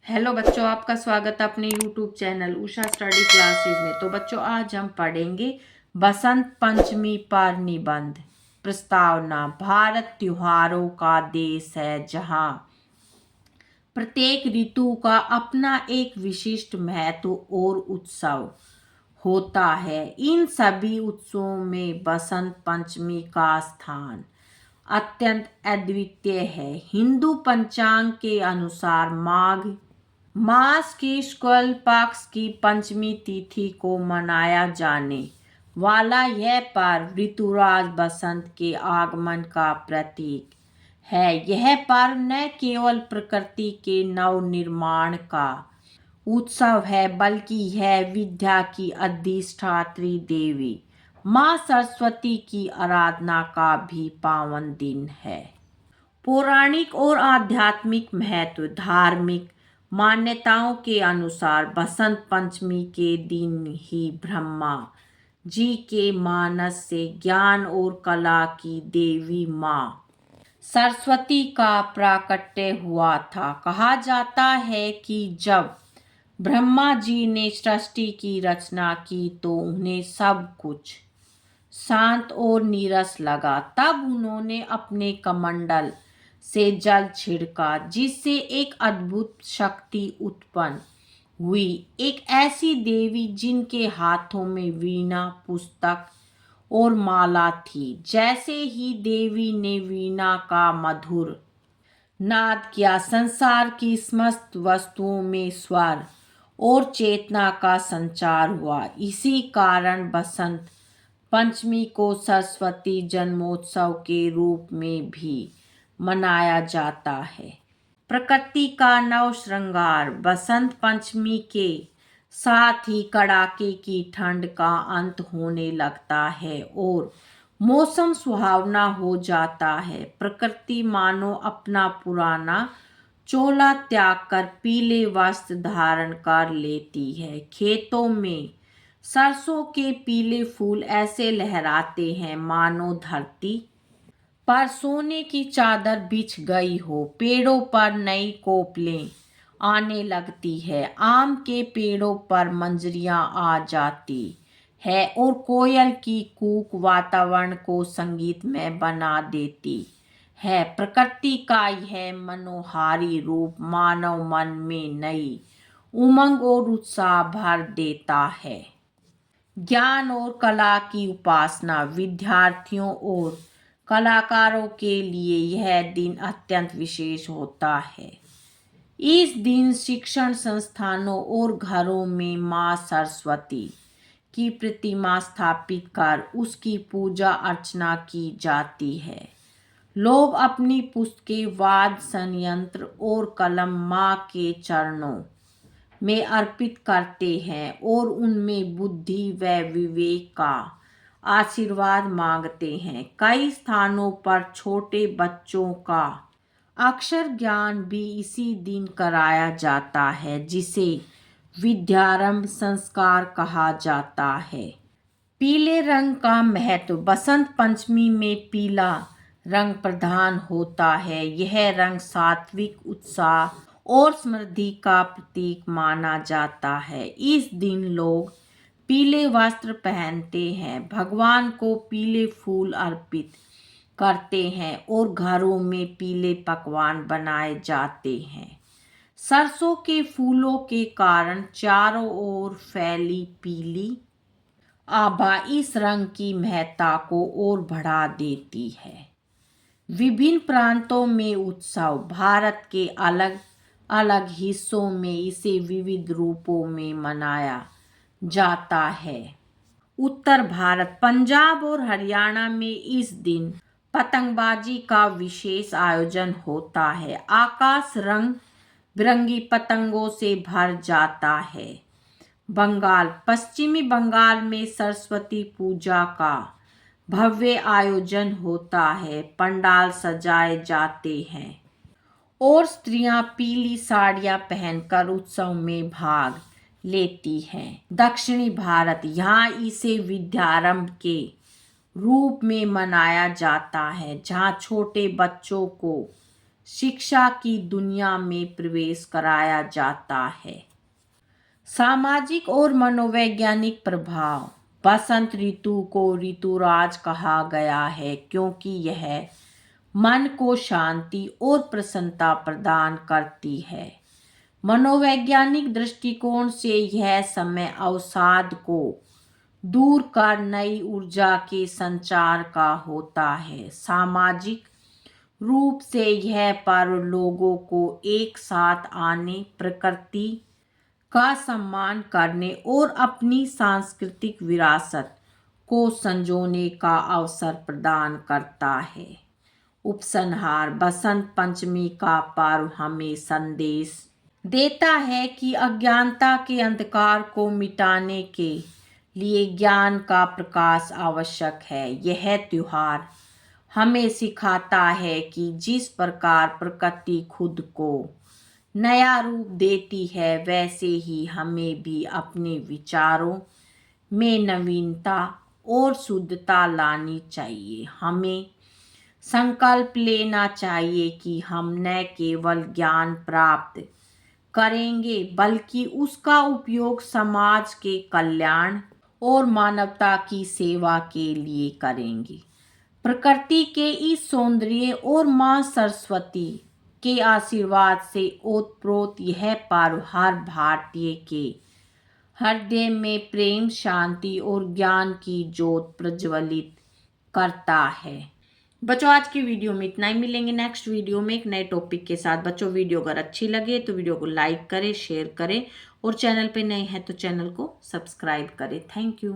Hello बच्चों, आपका स्वागत है अपने YouTube channel Usha study classes में। तो बच्चों, आज हम पढ़ेंगे बसंत पंचमी पर निबंध। प्रस्तावना। भारत त्योहारों का देश है जहाँ प्रत्येक ऋतु का अपना एक विशिष्ट महत्व और उत्सव होता है। इन सभी उत्सवों में बसंत पंचमी का स्थान अत्यंत अद्वितीय है। हिंदू पंचांग के अनुसार माघ मास की शुक्ल पक्ष की पंचमी तिथि को मनाया जाने वाला यह पर्व ऋतुराज बसंत के आगमन का प्रतीक है। यह पर्व न केवल प्रकृति के नवनिर्माण का उत्सव है, बल्कि यह विद्या की अधिष्ठात्री देवी माँ सरस्वती की आराधना का भी पावन दिन है। पौराणिक और आध्यात्मिक महत्व। धार्मिक मान्यताओं के अनुसार बसंत पंचमी के दिन ही ब्रह्मा जी के मानस से ज्ञान और कला की देवी माँ सरस्वती का प्राकट्य हुआ था। कहा जाता है कि जब ब्रह्मा जी ने सृष्टि की रचना की तो उन्हें सब कुछ शांत और नीरस लगा। तब उन्होंने अपने कमंडल से जल छिड़का, जिससे एक अद्भुत शक्ति उत्पन्न हुई। एक ऐसी देवी जिनके हाथों में वीणा, पुस्तक और माला थी। जैसे ही देवी ने वीणा का मधुर नाद किया, संसार की समस्त वस्तुओं में स्वर और चेतना का संचार हुआ। इसी कारण बसंत पंचमी को सरस्वती जन्मोत्सव के रूप में भी मनाया जाता है। प्रकृति का नव श्रृंगार। बसंत पंचमी के साथ ही कड़ाके की ठंड का अंत होने लगता है और मौसम सुहावना हो जाता है। प्रकृति मानो अपना पुराना चोला त्याग कर पीले वस्त्र धारण कर लेती है। खेतों में सरसों के पीले फूल ऐसे लहराते हैं मानो धरती पर सोने की चादर बिछ गई हो। पेड़ों पर नई कोपलें आने लगती है। आम के पेड़ों पर मंजरियां आ जाती है और कोयल की कूक वातावरण को संगीतमय बना देती है। प्रकृति का यह मनोहारी रूप मानव मन में नई उमंग और उत्साह भर देता है। ज्ञान और कला की उपासना। विद्यार्थियों और कलाकारों के लिए यह दिन अत्यंत विशेष होता है। इस दिन शिक्षण संस्थानों और घरों में माँ सरस्वती की प्रतिमा स्थापित कर उसकी पूजा अर्चना की जाती है। लोग अपनी पुस्तकें, वाद्य संयंत्र और कलम माँ के चरणों में अर्पित करते हैं और उनमें बुद्धि व विवेक का आशीर्वाद मांगते हैं। कई स्थानों पर छोटे बच्चों का अक्षर ज्ञान भी इसी दिन कराया जाता है, जिसे विद्यारंभ संस्कार कहा जाता है। पीले रंग का महत्व। बसंत पंचमी में पीला रंग प्रधान होता है। यह रंग सात्विक, उत्साह और समृद्धि का प्रतीक माना जाता है। इस दिन लोग पीले वस्त्र पहनते हैं, भगवान को पीले फूल अर्पित करते हैं और घरों में पीले पकवान बनाए जाते हैं। सरसों के फूलों के कारण चारों ओर फैली पीली आभा इस रंग की महत्ता को और बढ़ा देती है। विभिन्न प्रांतों में उत्सव। भारत के अलग अलग हिस्सों में इसे विविध रूपों में मनाया जाता है। उत्तर भारत, पंजाब और हरियाणा में इस दिन पतंगबाजी का विशेष आयोजन होता है। आकाश रंग बिरंगी पतंगों से भर जाता है। बंगाल, पश्चिमी बंगाल में सरस्वती पूजा का भव्य आयोजन होता है। पंडाल सजाए जाते हैं और स्त्रियां पीली साड़ियां पहनकर उत्सव में भाग लेती हैं। दक्षिणी भारत, यहाँ इसे विद्यारंभ के रूप में मनाया जाता है, जहाँ छोटे बच्चों को शिक्षा की दुनिया में प्रवेश कराया जाता है। सामाजिक और मनोवैज्ञानिक प्रभाव। बसंत ऋतु को ऋतुराज कहा गया है क्योंकि यह मन को शांति और प्रसन्नता प्रदान करती है। मनोवैज्ञानिक दृष्टिकोण से यह समय अवसाद को दूर कर नई ऊर्जा के संचार का होता है। सामाजिक रूप से यह पर्व लोगों को एक साथ आने, प्रकृति का सम्मान करने और अपनी सांस्कृतिक विरासत को संजोने का अवसर प्रदान करता है। उपसंहार। बसंत पंचमी का पर्व हमें संदेश देता है कि अज्ञानता के अंधकार को मिटाने के लिए ज्ञान का प्रकाश आवश्यक है। यह त्योहार हमें सिखाता है कि जिस प्रकार प्रकृति खुद को नया रूप देती है, वैसे ही हमें भी अपने विचारों में नवीनता और शुद्धता लानी चाहिए। हमें संकल्प लेना चाहिए कि हम न केवल ज्ञान प्राप्त करेंगे बल्कि उसका उपयोग समाज के कल्याण और मानवता की सेवा के लिए करेंगे। प्रकृति के इस सौंदर्य और मां सरस्वती के आशीर्वाद से ओतप्रोत यह पर्व हर भारतीय के हृदय में प्रेम, शांति और ज्ञान की ज्योत प्रज्वलित करता है। बच्चों, आज की वीडियो में इतना ही। मिलेंगे नेक्स्ट वीडियो में एक नए टॉपिक के साथ। बच्चों, वीडियो अगर अच्छी लगे तो वीडियो को लाइक करें, शेयर करें और चैनल पे नए हैं तो चैनल को सब्सक्राइब करें। Thank you.